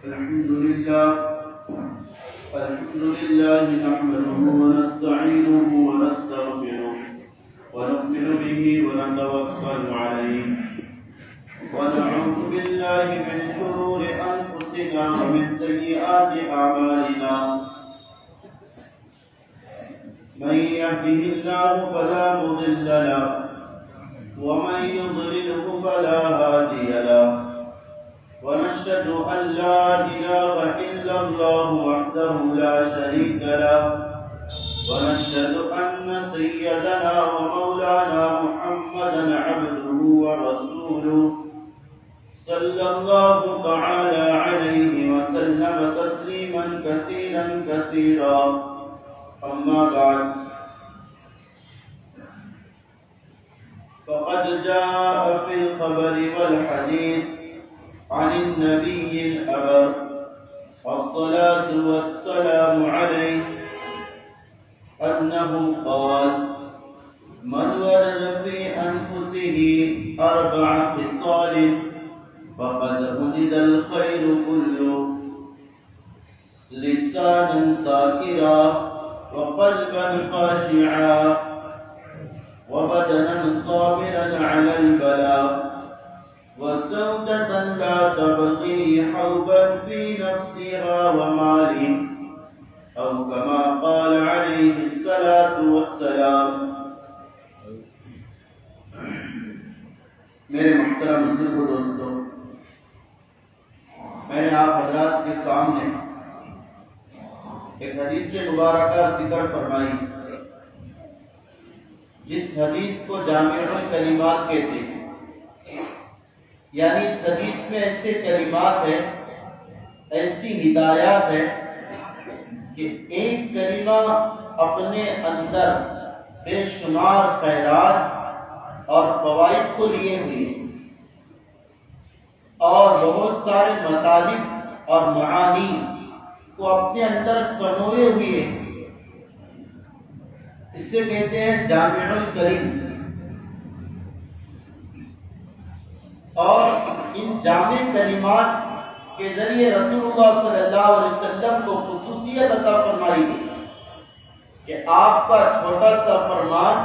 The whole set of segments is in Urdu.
الحمد لله نحمده ونستعينه ونستغفره ونؤمن به ونتوكل عليه ونعوذ بالله من شرور أنفسنا ومن سيئات أعمالنا من يهده الله فلا مضل له ومن يضلله فلا هادي له ونشهد أن لا إله إلا الله وحده لا شريك له ونشهد أن سيدنا ومولانا محمدا عبده ورسوله صلى الله تعالى عليه وسلم تسليما كثيرا كثيرا أما بعد فقد جاء في الخبر والحديث عن النبي الأبر الصلاة والسلام عليه أنه قال من وجد في أنفسه 4 خصال فقد وجد الخير كله لسانا ساكرا وقلبا خاشعا وبدنا صابرا على البلاء وسودة لا تبغي حوبا في نفسها وماله أو كما قال عليه الصلاة والسلام. میرے محترم بزرگ دوستو، میں نے آپ حضرات کے سامنے ایک حدیث مبارکہ ذکر فرمائی، جس حدیث کو جامع الکلمات کہتے ہیں، یعنی اس حدیث میں ایسے کلمات ہیں، ایسی ہدایات ہے کہ ایک کلمہ اپنے اندر بے شمار خیرات اور فوائد کو لیے ہوئے اور بہت سارے مطالب اور معانی کو اپنے اندر سموئے ہوئے، اس سے کہتے ہیں جامع الکلم. اور ان جامع کلمات کے ذریعے رسول اللہ صلی اللہ علیہ وسلم کو خصوصیت عطا فرمائی گئی کہ آپ کا چھوٹا سا فرمان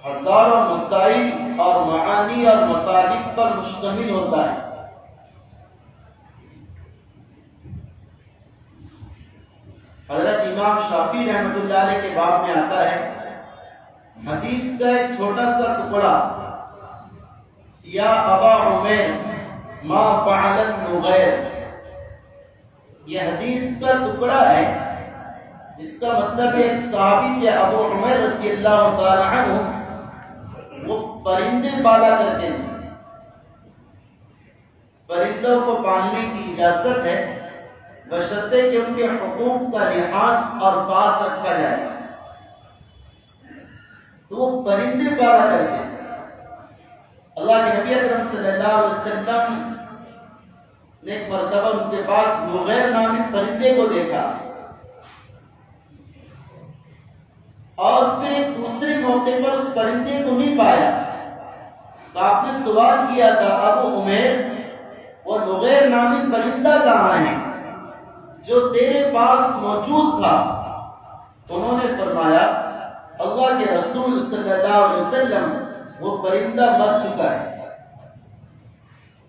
ہزاروں مسائل اور معانی اور مطالب پر مشتمل ہوتا ہے. حضرت امام شافعی رحمۃ اللہ علیہ کے باب میں آتا ہے، حدیث کا ایک چھوٹا سا ٹکڑا، یا ابا عمیر ما فعل النغیر، یہ حدیث کا ٹکڑا ہے جس کا مطلب ایک صحابی تھے ابو عمیر رضی اللہ تعالی عنہ، وہ پرندے پالا کرتے تھے. پرندوں کو پالنے کی اجازت ہے بشرطے کہ ان کے حقوق کا لحاظ اور پاس رکھا جائے، تو وہ پرندے پالا کرتے تھے. اللہ کے نبی اکرم صلی اللہ علیہ وسلم نے ایک مرتبہ ان کے پاس نغیر نامی پرندے کو دیکھا، اور پھر ایک دوسرے موقع پر اس پرندے کو نہیں پایا تو آپ نے سوال کیا تھا، ابو عمیر وہ نغیر نامی پرندہ کہاں ہے جو تیرے پاس موجود تھا؟ انہوں نے فرمایا، اللہ کے رسول صلی اللہ علیہ وسلم وہ پرندہ مر چکا ہے.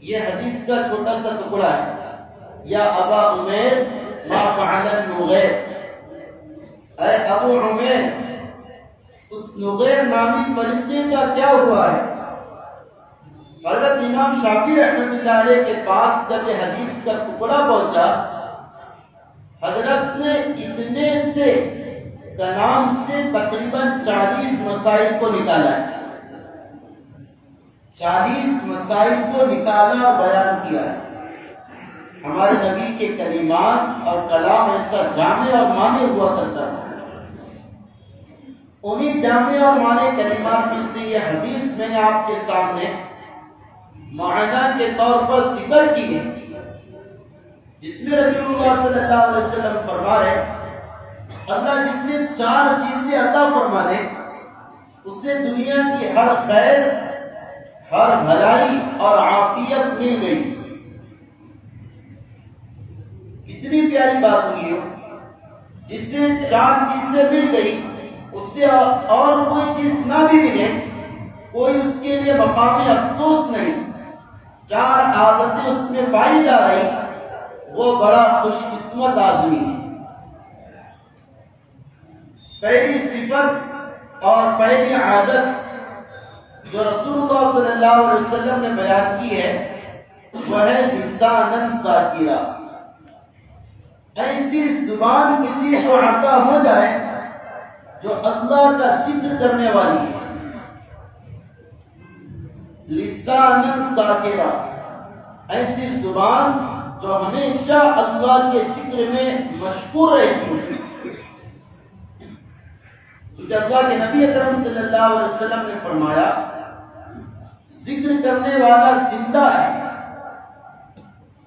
یہ حدیث کا چھوٹا سا ٹکڑا ہے، یا ابا عمیر ما فعل النغیر، اے ابو عمیر اس نغیر نامی پرندے کا کیا ہوا ہے؟ حضرت امام شافعی رحمۃ اللہ علیہ کے پاس جب یہ حدیث کا ٹکڑا پہنچا، حضرت نے اتنے سے کلام سے تقریباً 40 مسائل کو نکالا ہے، 40 مسائل کو نکالا اور بیان کیا ہے. ہمارے نبی کے کلمات اور کلام ایسا جامع اور معنی ہوا کرتا ہے. انہی جامع اور معنی کلمات میں سے یہ حدیث میں نے آپ کے سامنے معائنہ کے طور پر ذکر کی ہے، جس میں رسول اللہ صلی اللہ علیہ وسلم فرما رہے، اللہ جسے 4 چیزیں عطا فرما دے اسے دنیا کی ہر خیر، ہر بھلائی اور عافیت مل گئی. اتنی پیاری بات ہوئی ہو، جسے 4 چیزیں مل گئی، اس سے اور کوئی چیز نہ بھی ملے، کوئی اس کے لیے مقام افسوس نہیں، 4 عادتیں اس میں پائی جا رہی، وہ بڑا خوش قسمت آدمی ہے۔ پہلی صفت اور پہلی عادت جو رسول اللہ صلی اللہ علیہ وسلم نے بیان کی ہے وہ ہے لسانً ذاکرا، ایسی زبان کسی کو عطا ہو جائے جو اللہ کا ذکر کرنے والی ہے۔ لسانً ذاکرا، ایسی زبان جو ہمیشہ اللہ کے ذکر میں مشغول رہتی ہے، کیونکہ اللہ کے نبی اکرم صلی اللہ علیہ وسلم نے فرمایا ذکر کرنے والا زندہ ہے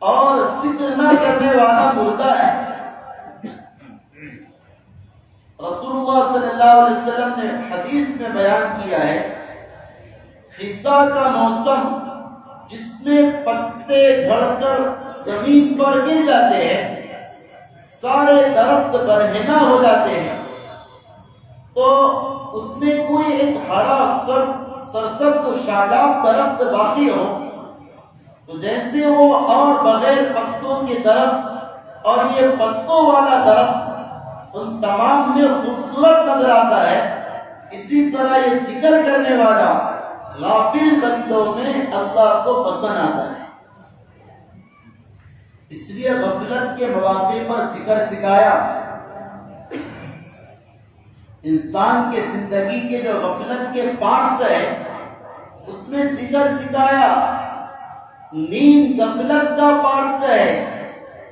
اور ذکر نہ کرنے والا مردہ ہے۔ رسول اللہ صلی اللہ علیہ وسلم نے حدیث میں بیان کیا ہے خزاں کا موسم جس میں پتے جھڑ کر زمین پر گر جاتے ہیں، سارے درخت برہنہ ہو جاتے ہیں، تو اس میں کوئی ایک ہرا سرسبز و شاداب درخت باقی ہو، تو جیسے وہ اور بغیر پتوں کے درخت اور یہ پتوں والا درخت ان تمام میں خوبصورت نظر آتا ہے، اسی طرح یہ ذکر کرنے والا غافل بندوں میں اللہ کو پسند آتا ہے۔ اس لیے غفلت کے مواقع پر ذکر سکھایا، انسان کے زندگی کے جو غفلت کے پارٹس ہے اس میں ذکر سکھایا۔ نیند غفلت کا پارٹس ہے،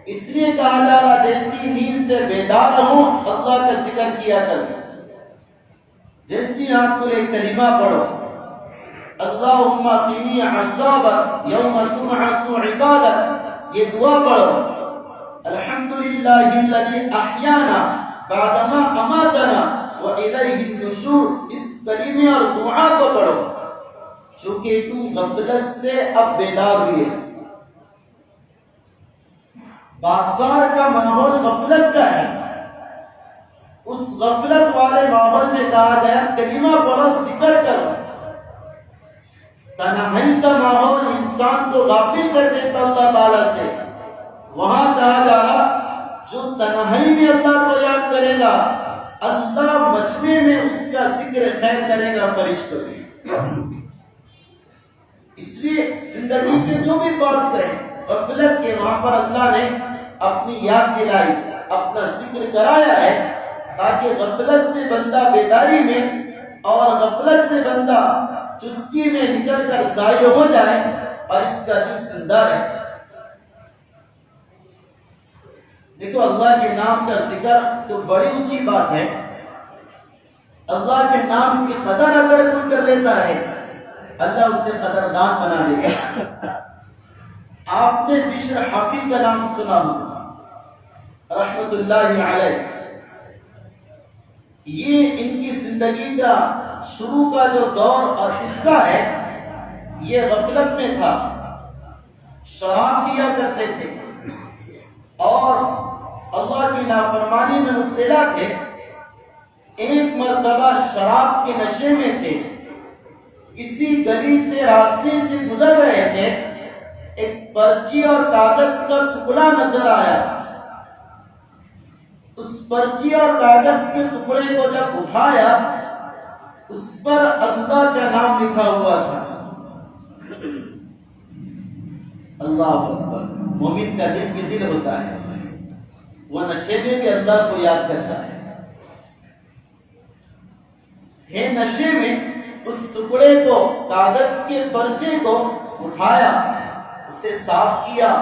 اس لیے کہا جا رہا جیسی نیند سے بیدار رہو اللہ کا ذکر کیا کر، جیسی آپ کو ایک کلمہ پڑھو اللہم قنی عذابک یوم تبعث عبادک، یہ دعا پڑھو الحمدللہ الذی احیانا بعدما اماتنا وَإِلَيْهِ النُّشُورُ، اس کلمے اور دعا کو پڑھو چونکہ تم غفلت سے اب بیدار ہوئے۔ بازار کا ماحول غفلت کا ہے، اس غفلت والے ماحول میں کہا گیا کلمہ پڑھو، ذکر کرو۔ تنہائی کا ماحول انسان کو غافل کر دیتا اللہ تعالیٰ سے، وہاں کہا جا رہا جو تنہائی میں اللہ کو یاد کرے گا اللہ مجمع میں اس کا ذکر خیر کرے گا فرشتوں میں۔ اس لیے زندگی کے جو بھی پارٹس ہیں غفلت کے، وہاں پر اللہ نے اپنی یاد دلائی، اپنا ذکر کرایا ہے تاکہ غفلت سے بندہ بیداری میں اور غفلت سے بندہ چستی میں نکل کر ظاہر ہو جائے اور اس کا دل زندہ رہے۔ دیکھو اللہ کے نام کا ذکر تو بڑی اونچی بات ہے، اللہ کے نام کی قدر اگر کوئی کر لیتا ہے اللہ اسے قدردان بنا دے گا۔ آپ نے بشر حافی کا نام سنا ہوگا رحمت اللہ علیہ، یہ ان کی زندگی کا شروع کا جو دور اور حصہ ہے یہ غفلت میں تھا، شراب پیا کرتے تھے اور اللہ کی نافرمانی میں مبتلا تھے۔ ایک مرتبہ شراب کے نشے میں تھے، کسی گلی سے راستے سے گزر رہے تھے، ایک پرچی اور کاغذ کا ٹکڑا نظر آیا، اس پرچی اور کاغذ کے ٹکڑے کو جب اٹھایا اس پر اللہ کا نام لکھا ہوا تھا۔ اللہ اکبر، مومن کا دل بھی دل ہوتا ہے، وہ نشے میں بھی اللہ کو یاد کرتا ہے۔ نشے میں اس ٹکڑے کو، کاغذ کے پرچے کو اٹھایا، اسے صاف کیا،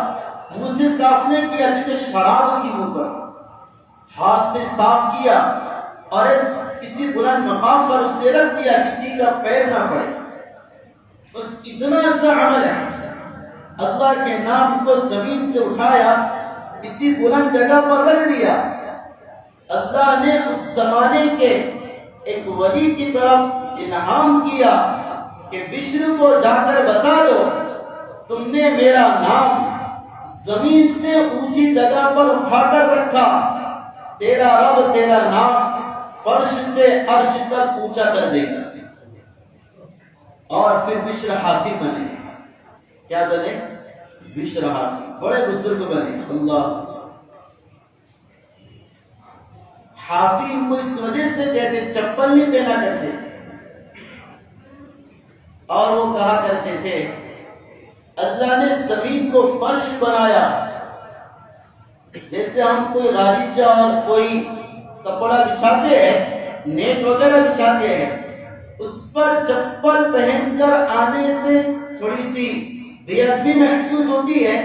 منہ سے صاف نہیں کیا چونکہ شراب تھی منہ پر، ہاتھ سے صاف کیا اور کسی بلند مقام پر اسے رکھ دیا کسی کا پیر نہ پڑے۔ بس اتنا سا عمل ہے، اللہ کے نام کو زمین سے اٹھایا کسی بلند جگہ پر رکھ دیا۔ اللہ نے اس زمانے کے ایک ولی کی طرف انعام کیا کہ بشر کو جا کر بتا دو تم نے میرا نام زمین سے اونچی جگہ پر اٹھا کر رکھا، تیرا رب تیرا نام فرش سے عرش تک اونچا کر دے گا۔ اور پھر بشر حافی بنے، کیا بنے؟ بشر حافی، بڑے بزرگ بنے۔ اللہ حافی ان کو اس وجہ سے کہتے چپل نہیں پہنا کرتے، اور وہ کہا کرتے تھے اللہ نے زمین کو فرش بنایا، جیسے ہم کوئی غالیچہ اور کوئی کپڑا بچھاتے ہیں، نیٹ وغیرہ بچھاتے ہیں، اس پر چپل پہن کر آنے سے تھوڑی سی بے ادبی محسوس ہوتی ہے،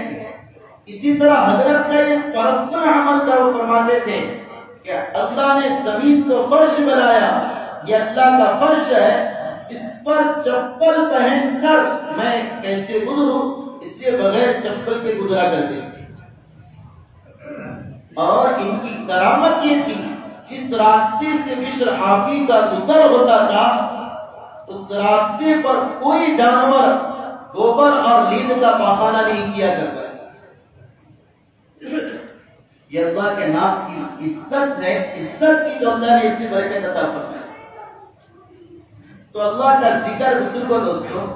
اسی طرح حضرت کا یہ پرسنل عمل تھا۔ وہ فرماتے تھے کہ اللہ نے زمین کو فرش بنایا، یہ اللہ کا فرش ہے، اس پر چپل پہن کر میں کیسے گزروں، اس لیے بغیر چپل کے گزرا کرتے تھے۔ اور ان کی کرامت یہ تھی، جس راستے سے بشر حافی کا گزر ہوتا تھا اس راستے پر کوئی جانور گوبر اور لید کا پاخانہ نہیں کیا کرتا۔ یہ اللہ کے نام کی عزت ہے، عزت کی جو اللہ نے اسی برکت عطا فرمائی۔ تو اللہ کا ذکر بزرگوں دوستوں،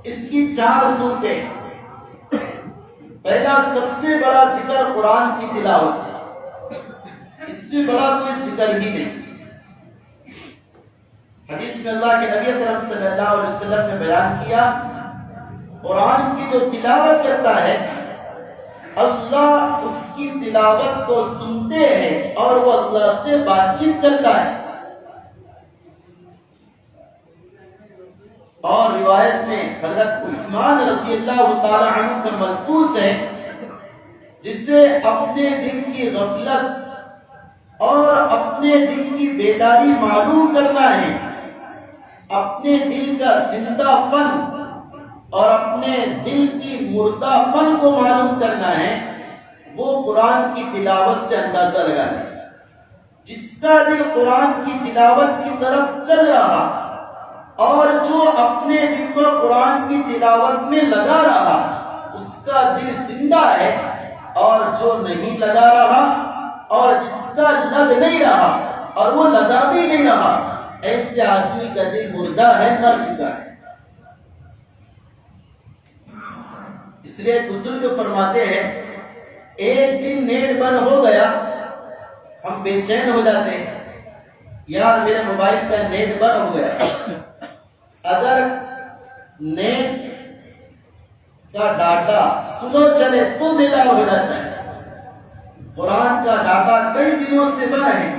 اس کی 4 صورتیں۔ پہلا سب سے بڑا ذکر قرآن کی تلاوت ہے، اس سے بڑا کوئی ذکر ہی نہیں۔ حدیث میں اللہ کے نبی اکرم صلی اللہ علیہ وسلم نے بیان کیا، قرآن کی جو تلاوت کرتا ہے اللہ اس کی تلاوت کو سنتے ہیں اور وہ اللہ سے بات چیت کرتا ہے۔ اور روایت میں حضرت عثمان رضی اللہ تعالی عنہ کا ملفوظ ہے، جسے اپنے دل کی غفلت اور اپنے دل کی بیداری معلوم کرنا ہے، اپنے دل کا زندہ پن اور اپنے دل کی مردہ پن کو معلوم کرنا ہے، وہ قرآن کی تلاوت سے اندازہ لگانا ہے۔ جس کا دل قرآن کی تلاوت کی طرف چل رہا اور جو اپنے دل کو قرآن کی تلاوت میں لگا رہا، اس کا دل زندہ ہے، اور جو نہیں لگا رہا اور جس کا لگ نہیں رہا اور وہ لگا بھی نہیں رہا، ایسے آدمی کا دل مردہ ہے، مر چکا ہے۔ اس لیے بزرگ فرماتے ہیں ایک دن نیٹ بند ہو گیا، ہم بے چین ہو جاتے ہیں، یار میرے موبائل کا نیٹ بند ہو گیا۔ اگر نیٹ کا ڈاٹا سلو چلے تو بیدار ہو جاتا ہے، قرآن کا ڈاٹا کئی دنوں سے بند ہے،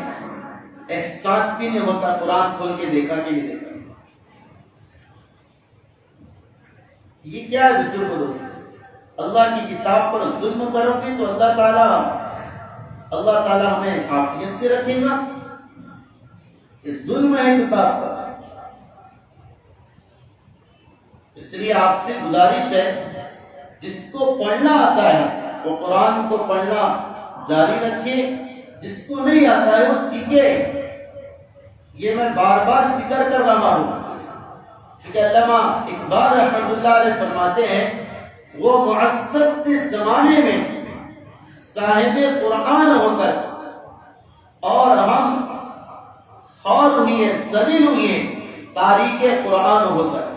احساس بھی نہیں ہوتا قرآن کھول کے دیکھا کہ نہیں دیکھا۔ یہ کیا ہے بزرگ دوست؟ اللہ کی کتاب پر ظلم کرو گے تو اللہ تعالیٰ ہمیں عافیت سے رکھے گا؟ یہ ظلم ہے کتاب کا۔ اس لیے آپ سے گزارش ہے، جس کو پڑھنا آتا ہے وہ قرآن کو پڑھنا جاری رکھے، جس کو نہیں آتا ہے وہ سیکھے۔ یہ میں بار بار ذکر کر رہا ہوں کہ علامہ اقبال رحمۃ اللہ علیہ فرماتے ہیں، وہ معزز زمانے میں صاحب قرآن ہو کر اور ہم خور ہوئے ذلیل ہوئے تاریخ قرآن ہو کر۔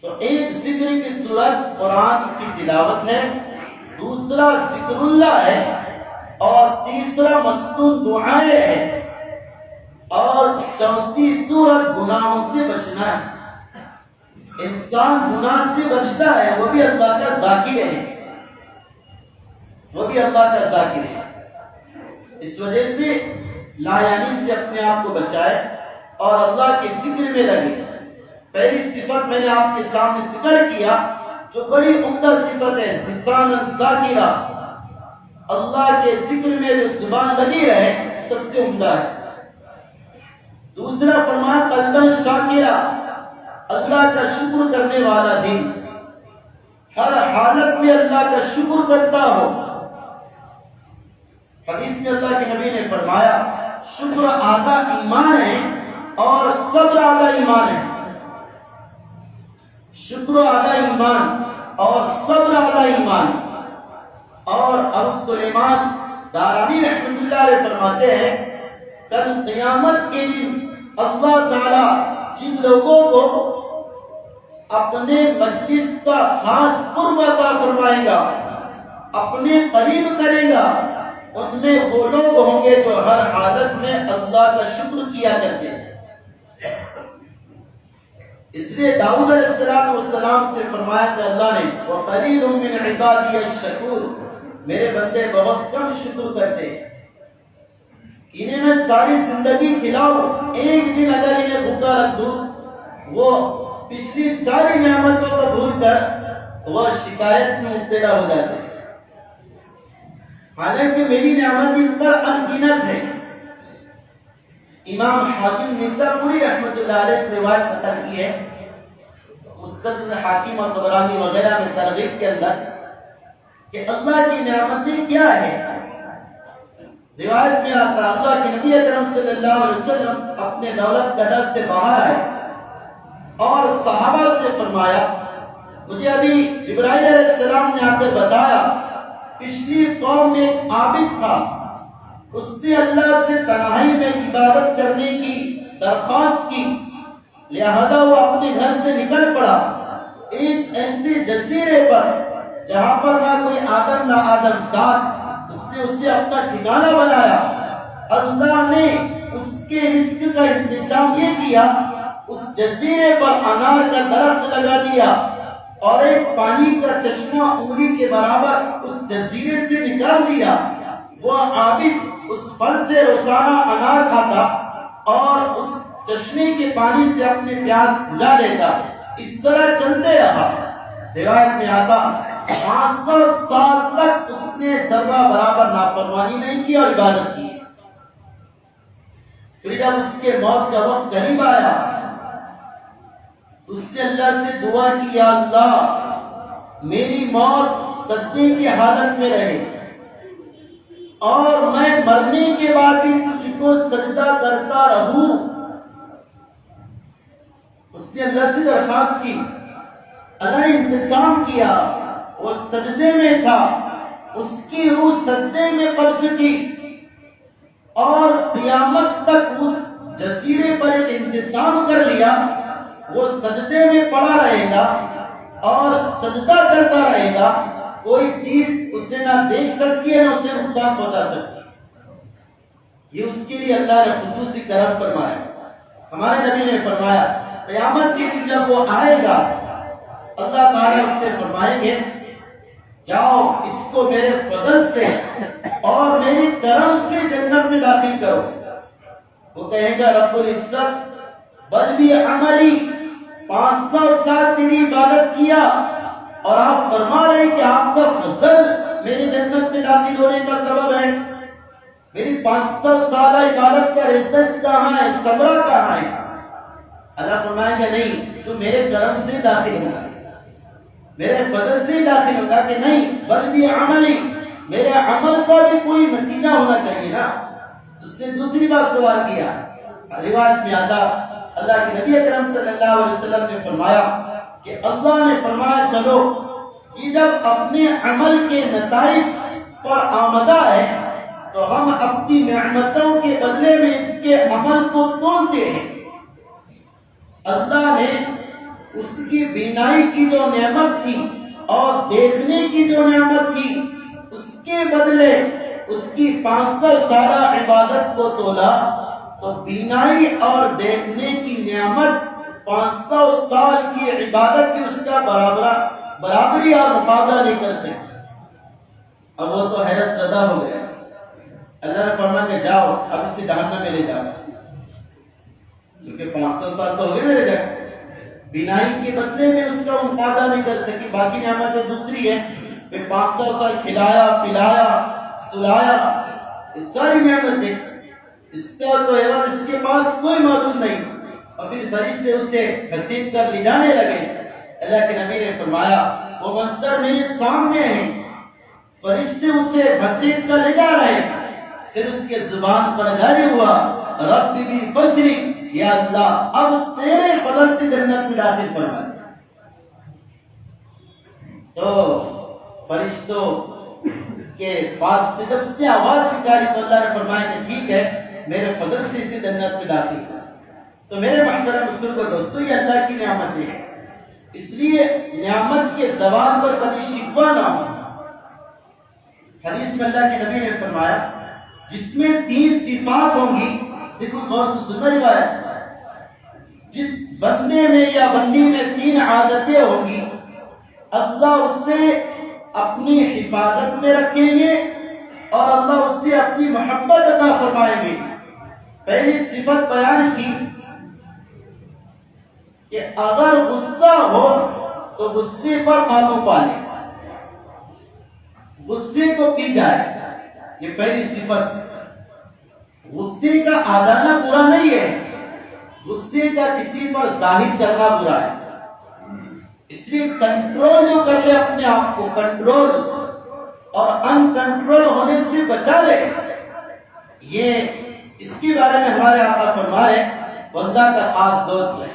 تو ایک ذکر کی صورت قرآن کی تلاوت ہے، دوسرا ذکر اللہ ہے، اور تیسرا مصنون دعائیں ہے، اور چوتھی صورت گناہوں سے بچنا ہے۔ انسان گناہ سے بچتا ہے، وہ بھی اللہ کا ذاکر ہے، وہ بھی اللہ کا ذاکر ہے۔ اس وجہ سے لایانی سے اپنے آپ کو بچائے اور اللہ کے ذکر میں لگے۔ پہلی صفت میں نے آپ کے سامنے ذکر کیا، جو بڑی عمدہ صفت ہے، لسان ذاکرہ، اللہ کے ذکر میں جو زبان لگی رہے، سب سے عمدہ ہے۔ دوسرا فرمایا قلباً شاکرہ، اللہ کا شکر کرنے والا دل، ہر حالت میں اللہ کا شکر کرتا ہو۔ حدیث میں اللہ کے نبی نے فرمایا شکر آدھا ایمان ہے اور صبر آدھا ایمان ہے۔ شکر آدھا ایمان اور صبر آدھا ایمان۔ فرمائی. اور ابو سلیمان دارانی رحمۃ اللہ علیہ فرماتے ہیں کل قیامت کے دن اللہ تعالی جن لوگوں کو اپنے مجلس کا خاص قرب عطا فرمائے گا، اپنے قریب کرے گا، ان میں وہ لوگ ہوں گے جو ہر حالت میں اللہ کا شکر کیا کرتے ہیں. اس لیے داؤد علیہ السلام سے فرمایا کہ اللہ نے وَقَلِيلٌ مِّنْ عِبَادِيَ الشَّكُورُ، میرے بندے بہت کم شکر کرتے ہیں. انہیں میں ساری زندگی کھلاؤں، ایک دن اگر انہیں بھوکا رکھ دوں وہ پچھلی ساری نعمتوں کو بھول کر وہ شکایت میں مبتلا ہو جاتے ہیں. حالانکہ میری نعمت ان پر انگنت ہے. امام حاکم نسابوری رحمۃ اللہ علیہ نے روایت نقل کی ہے مستدرک حاکم اور طبرانی وغیرہ میں ترغیب کے اندر کہ اللہ کی نعمتیں کیا ہیں. روایت میں آتا اللہ کے نبی اکرم صلی اللہ علیہ وسلم اپنے دولت قدر سے باہر آئے اور صحابہ سے فرمایا مجھے ابھی جبرائیل علیہ السلام نے آ کر بتایا پچھلی قوم میں ایک عابد تھا، اس نے اللہ سے تنہائی میں عبادت کرنے کی درخواست کی، لہذا وہ اپنے گھر سے نکل پڑا ایک ایسے جزیرے پر جہاں پر نہ کوئی آدم نہ آدم زاد، اسے اپنا ٹھکانہ بنایا. اللہ نے اس کے رزق کا انتظام یہ کیا اس جزیرے پر انار کا درخت لگا دیا اور ایک پانی کا چشمہ انگلی کے برابر اس جزیرے سے نکال دیا. وہ عابد اس پھل سے روزانہ انار کھاتا اور اس چشمے کے پانی سے اپنے پیاس بجھا لیتا. اس طرح چلتے رہا. روایت میں آتا 500 سال تک اس نے ذرہ برابر نافرمانی نہیں کی اور عبادت کی. پھر جب اس کے موت کا وقت قریب آیا اس نے اللہ سے دعا کی یا اللہ میری موت سجدے کی حالت میں رہے اور میں مرنے کے بعد بھی تجھ کو سجدہ کرتا رہوں. اس نے اللہ سے درخواست کی، اللہ نے انتظام کیا، وہ سجدے میں تھا، اس کی روح سجدے میں قبض کی اور قیامت تک اس جزیرے پر ایک انتظام کر لیا. وہ سجدے میں پڑا رہے گا اور سجدہ کرتا رہے گا، کوئی چیز اسے نہ دیکھ سکتی ہے نہ اسے نقصان پہنچا سکتی. یہ اس کے لیے اللہ نے خصوصی کرم فرمایا. ہمارے نبی نے فرمایا قیامت کے دن جب وہ آئے گا اللہ تعالیٰ اس سے فرمائیں گے جاؤ اس کو میرے فضل سے اور میری کرم سے جنت میں داخل کرو. وہ کہے گا رب العزت بدلی عملی 500 سال تیری عبادت کیا اور آپ فرما رہے کہ آپ کا فضل میری جنت میں داخل ہونے کا سبب ہے. میری 500 سالہ عبادت کا رزق کہاں ہے، ثمرہ کہاں ہے؟ اللہ فرمائے گا نہیں تو میرے کرم سے داخل ہوگا، میرے فضل سے داخل ہوگا کہ نہیں بلکہ عملی میرے عمل کا بھی کوئی نتیجہ ہونا چاہیے نا. اس نے دوسری بات سوال کیا. روایت میں آتا اللہ کے نبی اکرم صلی اللہ علیہ وسلم نے فرمایا کہ اللہ نے فرمایا چلو کہ جب اپنے عمل کے نتائج پر آمدہ ہے تو ہم اپنی نعمتوں کے بدلے میں اس کے عمل کو تولتے ہیں. اللہ نے اس کی بینائی کی جو نعمت تھی اور دیکھنے کی جو نعمت تھی اس کے بدلے اس کی 500 سالہ عبادت کو تولا تو بینائی اور دیکھنے کی نعمت 500 سال کی عبادت کی اس کا برابری اور مقابلہ نہیں کر سکتی. اب وہ تو حیرت زدہ ہو گیا. اللہ نے فرمایا کہ جاؤ اب اسے جہنم میں لے جاؤ کیونکہ 500 سال تو ہو گئے میرے جائے. بینائی کے بدلے میں اس کا مقابلہ نہیں کر سکی. باقی نعمتیں دوسری ہے کہ 500 سال کھلایا پلایا سلایا یہ ساری نعمتیں اس کا تو اس کے پاس کوئی موجود نہیں. اور پھر فرشتے اسے گھسیٹ کر لے جانے لگے. اللہ کے نبی نے فرمایا وہ منظر میرے سامنے ہے، فرشتے اسے گھسیٹ کر لے جا رہے ہیں. پھر اس کے زبان پر جاری ہوا رب بھی فضلی یا اللہ اب تیرے فضل سے جنت میں داخل فرما. تو فرشتوں کے پاس سے جب سے آواز نکالی تو اللہ نے فرمایا کہ ٹھیک ہے، میرے فضل سے اسے جنت میں داخل کر۔ تو میرے محترم بزرگوں دوستو، یہ اللہ کی نعمتیں ہیں، اس لیے نعمت کے زوال پر کبھی شکوہ نہ ہو۔ حدیث میں اللہ کے نبی نے فرمایا جس میں 3 صفات ہوں گی، دیکھو غور سے سننا روایت، جس بندے میں یا بندی میں 3 عادتیں ہوں گی، اللہ اسے اپنی حفاظت میں رکھیں گے اور اللہ اس سے اپنی محبت عطا فرمائیں گے۔ پہلی صفت بیان کی کہ اگر غصہ ہو تو غصے پر قابو پا لے، غصے کو پی جائے، یہ پہلی صفت۔ غصے کا آدانا برا نہیں ہے، غصے کا کسی پر ظاہر کرنا برا ہے، اس لیے کنٹرول جو کر لے اپنے آپ کو، کنٹرول اور ان کنٹرول ہونے سے بچا لے، یہ اس کے بارے میں ہمارے آقا فرمائے وہ اللہ کا خاص دوست ہے۔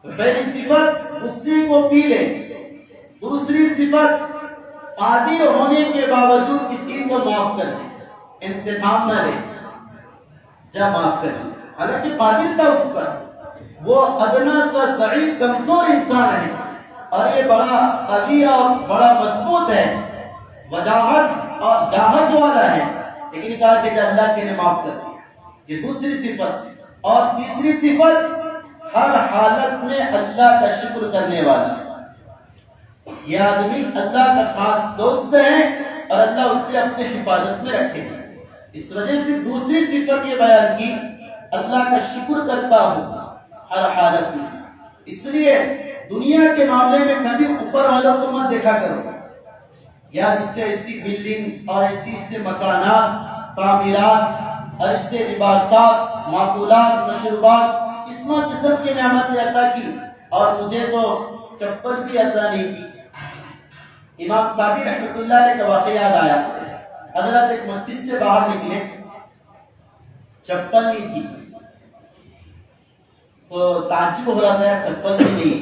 تو پہلی صفت غصے کو پی لے۔ دوسری صفت قادر ہونے کے باوجود کسی کو معاف کر دے، انتقام نہ لے، جب معاف کر دے، حالانکہ قادر تھا اس پر، وہ ادنا سا ضعیف کمزور انسان ہے اور یہ بڑا قوی اور بڑا مضبوط ہے، وجاہت اور جاہت والا ہے، لیکن کہا کہ اللہ کے نے معاف کر دیا، یہ دوسری صفت۔ اور تیسری صفت ہر حالت میں اللہ کا شکر کرنے والا، یہ آدمی اللہ کا خاص دوست ہے اور اللہ اسے اپنے حفاظت میں رکھے گا۔ اس وجہ سے دوسری صفت یہ بیان کی، اللہ کا شکر کرتا ہوں ہر حالت میں۔ اس لیے دنیا کے معاملے میں کبھی اوپر والوں کو مت دیکھا کرو، یا اس سے ایسی بلڈنگ اور ایسی سے مکانات، تعمیرات اور اس سے لباسات، معقولات، مشروبات، قسم کی نعمتیں عطا کی اور مجھے تو چپل بھی عطا نہیں کی۔ امام سعدی رحمۃ اللہ علیہ کا واقعہ یاد آیا، حضرت ایک مسجد سے باہر نکلے، چپل نہیں تھی، تو تعجب ہو رہا تھا، چپل بھی نہیں،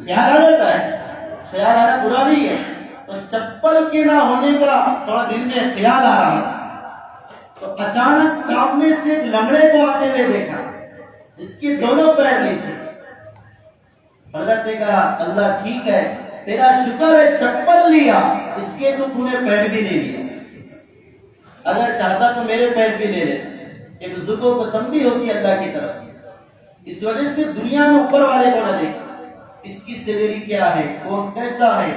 خیال آ جاتا ہے، خیال آنا برا نہیں ہے، تو چپل کے نہ ہونے کا تھوڑا دل میں خیال آ رہا تھا، تو اچانک سامنے سے ایک لنگڑے کو آتے ہوئے دیکھا، اس کے دونوں پیر نہیں تھے۔ حضرت نے کہا اللہ ٹھیک ہے، تیرا شکر ہے چپل لیا، اس کے تو تم نے پیر بھی نہیں لیا، اگر چاہتا تو میرے پیر بھی لے لیتا۔ یہ بزرگوں کو تنبیہ ہوتی ہے اللہ کی طرف سے۔ اس وجہ سے دنیا میں اوپر والے کو نہ دیکھیں، اس کی سیلری کیا ہے، کون کیسا ہے،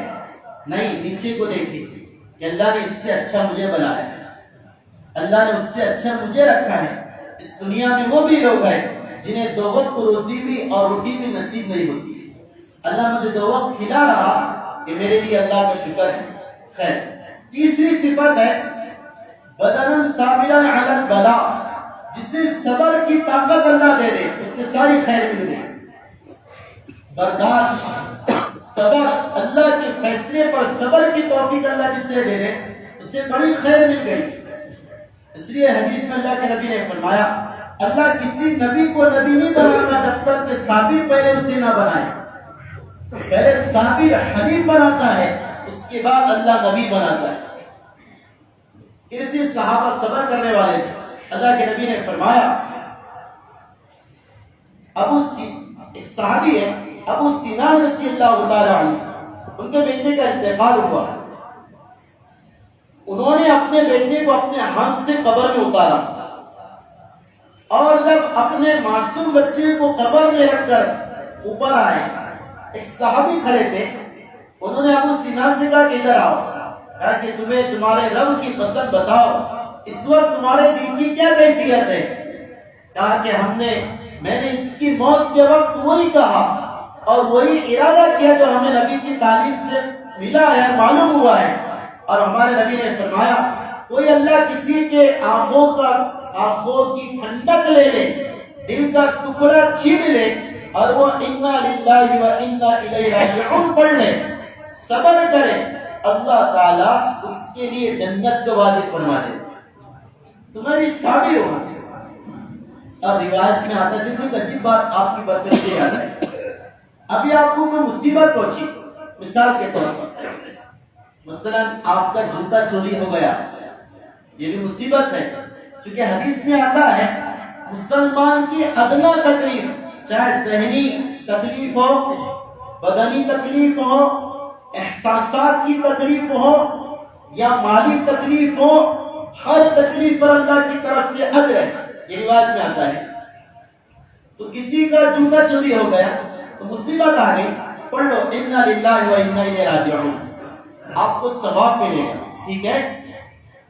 نہیں، نیچے کو دیکھیں کہ اللہ نے اس سے اچھا مجھے بنایا ہے، اللہ نے اس سے اچھا مجھے رکھا ہے۔ اس دنیا میں وہ بھی لوگ ہیں جنہیں 2 وقت روزی بھی اور روٹی بھی نصیب نہیں ہوتی ہے، اللہ مجھے 2 وقت کھلا رہا، کہ میرے لیے اللہ کا شکر ہے۔ خیر، تیسری صفت ہے بدن صابرا علی البلاء، جسے صبر کی طاقت اللہ دے دے، اس سے ساری خیر مل گئی، برداشت، صبر، اللہ کے فیصلے پر صبر کی توفیق اللہ جسے دے دے، اس سے بڑی خیر مل گئی۔ اس لیے حدیث میں اللہ کے نبی نے فرمایا اللہ کسی نبی کو نبی نہیں بناتا جب تک کہ صابر پہلے اسے نہ بنائے، پہلے صابر حلیم بناتا ہے، اس کے بعد اللہ نبی بناتا ہے۔ کیسے صحابہ صبر کرنے والے تھے، اللہ کے نبی نے فرمایا، ایک صحابی ہے ابو سنان رضی اللہ تعالی عنہ، ان کے بیٹے کا انتقال ہوا، انہوں نے اپنے بیٹے کو اپنے ہاتھ سے قبر میں اتارا، اور جب اپنے معصوم بچے کو قبر میں رکھ کر اوپر آئے، ایک صحابی کھڑے تھے، انہوں نے ابو سنان سے کہا کہ ادھر آؤ، کہا کہ تمہیں تمہارے رب کی قسم بتاؤ اس وقت تمہارے دل کی کیا کیفیت ہے؟ کہا کہ میں نے اس کی موت کے وقت وہی کہا اور وہی ارادہ کیا جو ہمیں نبی کی تعلیم سے ملا ہے، معلوم ہوا ہے، اور ہمارے نبی نے فرمایا کوئی اللہ کسی کے آنکھوں کی ٹھنڈک لے لے، دل کا ٹکڑا چھین لے اور وہ انا للہ و انا الیہ راجعون پڑھ لے، صبر کرے، اللہ تعالیٰ اس کے لیے جنت کو وعدہ فرما دے، تمہاری صابر ہو۔ اور روایت میں آتا ہے، دیکھو ایک عجیب بات آپ کی برکت سے یاد ہے، ابھی آپ کو کوئی مصیبت پہنچی، مثال کے طور پر مثلا آپ کا جوتا چوری ہو گیا، یہ بھی مصیبت ہے، کیونکہ حدیث میں آتا ہے مسلمان کی ادنا تکلیف، چاہے ذہنی تکلیف ہو، بدنی تکلیف ہو، احساسات کی تکلیف ہو یا مالی تکلیف ہو، ہر تکلیف پر اللہ کی طرف سے اجر ہے، یہ روایت میں آتا ہے۔ تو کسی کا جوتا چوری ہو گیا تو مصیبت آ گئی، پڑھ لو انا للہ و انا الیہ راجعون، آپ کو ثواب ملے گا، ٹھیک ہے،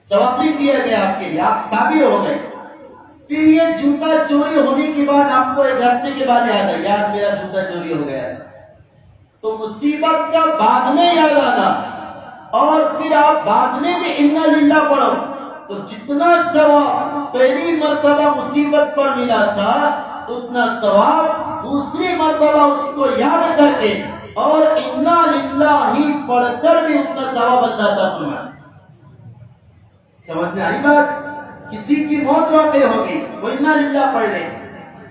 ثواب نہیں دیا گیا آپ کے لیے، آپ صابر ہو گئے۔ پھر یہ جوتا چوری ہونے کے بعد آپ کو ایک ہفتے کے بعد یاد ہے، یار میرا جوتا چوری ہو گیا، تو مصیبت کا بعد میں یاد آنا اور پھر آپ بعد میں بھی انا للہ پڑھو، تو جتنا ثواب پہلی مرتبہ مصیبت پر ملا تھا اتنا ثواب دوسری مرتبہ اس کو یاد کر کے اور انا للہ ہی پڑھ کر بھی اتنا ثواب اللہ عطا فرمائے۔ سمجھ میں آئی بات؟ کسی کی موت واقع ہوگی وہ انا للہ پڑھ لے،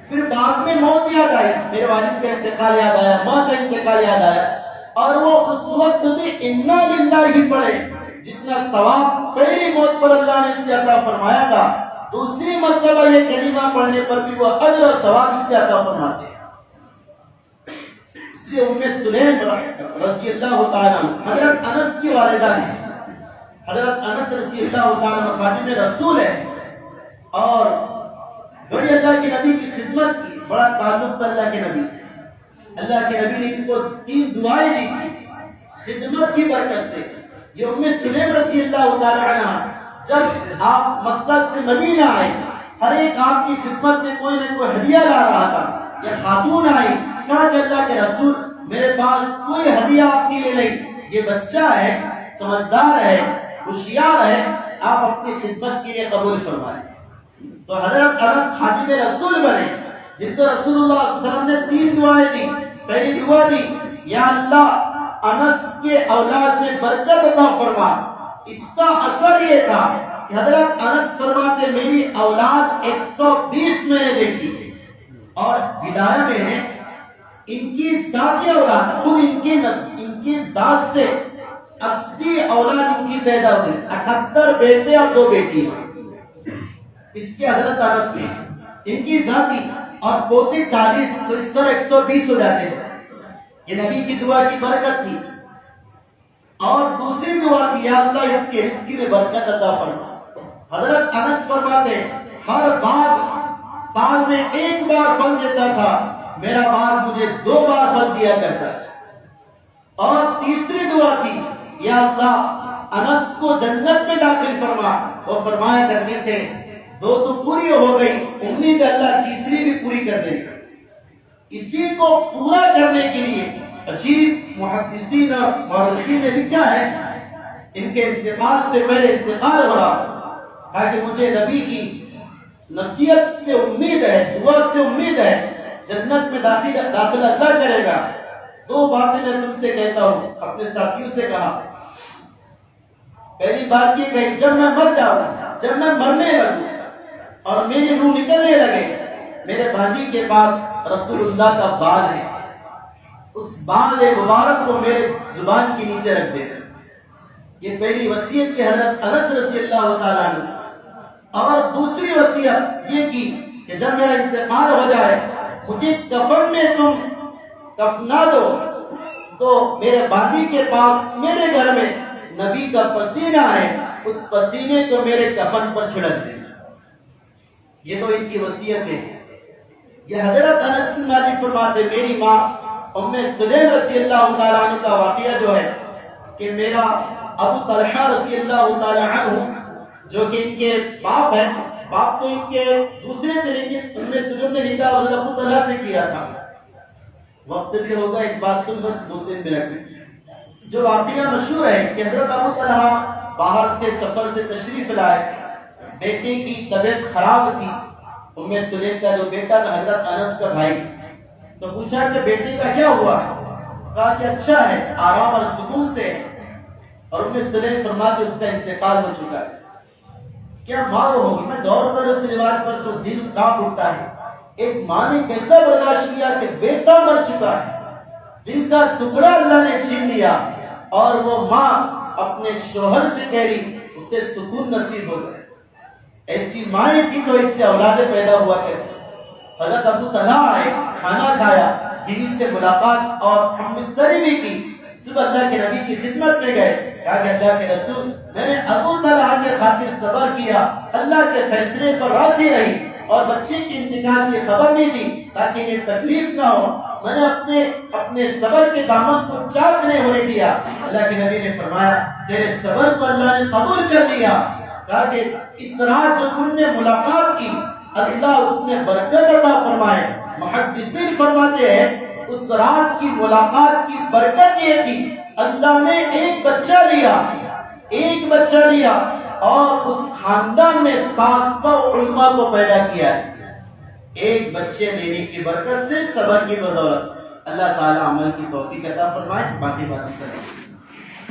پھر بعد میں موت یاد آئی، میرے والد کا انتقال یاد آیا، ماں کا انتقال یاد آیا، اور وہ اس وقت بھی انا للہ ہی پڑھے، جتنا ثواب پہلی موت پر اللہ نے اس سے عطا فرمایا تھا دوسری مرتبہ یہ کلمہ پڑھنے پر بھی وہ اجر اور ثواب اس سے عطا فرماتے ہیں۔ اس لیے ام سلیم رضی اللہ تعالیٰ حضرت انس کی والدہ ہے، حضرت انس رضی اللہ تعالیٰ خادم رسول ہے اور بڑی اللہ کے نبی کی خدمت کی، بڑا تعلق تھا اللہ کے نبی سے، اللہ کے نبی نے ان کو 3 دعائیں دی تھی خدمت کی برکت سے۔ یہ ام سلیم رضی اللہ تعالیٰ عنہ جب آپ مکہ سے مدینہ آئے، ہر ایک آپ کی خدمت میں کوئی نہ کوئی ہدیہ لا رہا تھا، یہ خاتون آئی، کہا کہ اللہ کے رسول میرے پاس کوئی ہدیہ آپ کے لیے نہیں، یہ بچہ ہے، سمجھدار ہے، ہوشیار ہے، آپ اپنی خدمت کے لیے قبول فرمائیں۔ تو حضرت انس خادم رسول بنے، جن کو رسول اللہ صلی اللہ علیہ وسلم نے 3 دعائیں دی۔ پہلی دعا دی یا اللہ انس کے اولاد میں برکت عطا فرما، اس کا اثر یہ تھا کہ حضرت انس فرماتے میری اولاد 120 میں نے دیکھی اور ہدایہ میں ہے ان کی ذاتی اولاد، خود ان کی ذات سے 80 اولاد ان کی پیدا ہوئی، 78 بیٹے اور 2 بیٹی ہیں اس کے حضرت انس میں، ان کی ذاتی، اور پوتے 40، تو اس طرح 120 ہو جاتے ہیں۔ یہ نبی کی دعا کی برکت تھی۔ اور دوسری دعا تھی یا اللہ اس کے رزق میں برکت عطا فرما۔ حضرت انس فرماتے ہر باغ سال میں 1 بار پھل دیتا تھا، میرا باغ مجھے 2 بار پھل دیا کرتا تھا۔ اور تیسری دعا تھی یا اللہ انس کو جنت میں داخل فرما، اور فرمایا کرتے تھے 2 تو پوری ہو گئی، امید اللہ تیسری بھی پوری کر دے گا۔ اسی کو پورا کرنے کے لیے عجیب محدثین اور مورخین نے لکھا ہے، ان کے انتقال سے پہلے انتقال ہو رہا، کہا کہ مجھے نبی کی نصیحت سے امید ہے، دعا سے امید ہے جنت میں داخل اللہ کرے گا۔ 2 باتیں میں تم سے کہتا ہوں، اپنے ساتھیوں سے کہا۔ پہلی بات یہ کہی جب میں مر جاؤں، جب میں مرنے لگوں اور میری روح نکلنے لگے، میرے بھائی کے پاس رسول اللہ کا بال ہے، اس بال مبارک کو میرے زبان کے نیچے رکھ دے۔ یہ پہلی وصیت کی حضرت انس رضی اللہ تعالیٰ عنہ۔ اور دوسری وصیت یہ کی کہ جب میرا انتقال ہو جائے مجھے کفن میں تم کفنا دو، تو میرے بادی کے پاس میرے گھر میں نبی کا پسینہ ہے، اس پسینے کو میرے کفن پر چھڑک دے۔ یہ تو ان کی وصیت ہے۔ یہ حضرت انس بن مالک فرماتے میری ماں ام سلیم رضی اللہ تعالیٰ عنہ کا واقعہ جو ہے کہ میرا ابو طلحہ رضی اللہ تعالیٰ عنہ جو کہ ان کے باپ ہیں، باپ تو ان کے دوسرے طریقے، ام سلیم نے نکاح حضرت ابو طلحہ سے کیا تھا۔ وقت بھی ہوگا، ایک بات سن بس 2-3 منٹ میں۔ جو واقعہ مشہور ہے کہ حضرت ابو طلحہ باہر سے سفر سے تشریف لائے، بیٹے کی طبیعت خراب تھی، ام سلیم کا جو بیٹا تھا حضرت انس کا بھائی، تو پوچھا کہ بیٹے کا کیا ہوا؟ کہا کہ اچھا ہے، آرام اور سکون سے، اور ام سلیم فرماتے اس کا انتقال ہو چکا ہے۔ کیا ماں ہوگی؟ میں غور کر اس روایت پر تو دل کانپ اٹھتا ہے۔ ایک ماں نے کیسا برداشت کیا کہ بیٹا مر چکا ہے، دل کا ٹکڑا اللہ نے چھین لیا، اور وہ ماں اپنے شوہر سے کہہ رہی اسے سکون نصیب ہو جائے. ایسی مائیں تھی تو اس سے اولادیں پیدا ہوا کرتی. حضرت ابو طلحہ آئے, کھانا کھایا, بیوی سے ملاقات اور ہم سری بھی کی. صبح اللہ کے نبی کی خدمت میں گئے, کہا کہ اللہ کے رسول میں نے ابو طلحہ کے خاطر صبر کیا, اللہ کے فیصلے پر راضی رہی اور بچے کے انتقال کی خبر نہیں دی تاکہ انہیں تکلیف نہ ہو. میں نے اپنے صبر کے دامن کو چاک نہیں ہونے دیا. اللہ کے نبی نے فرمایا تیرے صبر کو اللہ نے قبول کر لیا. کہا کہ اس رات جو تم نے ملاقات کی اللہ اس میں برکت عطا فرمائے. محدثین فرماتے ہیں اس رات کی ملاقات کی برکت یہ تھی اللہ نے ایک بچہ لیا اور اس خاندان میں 700 علماء کو پیدا کیا ہے. ایک بچے لینے کی برکت سے صبر کی بدولت. اللہ تعالی عمل کی توفیق عطا فرمائے. باقی باتیں کریں.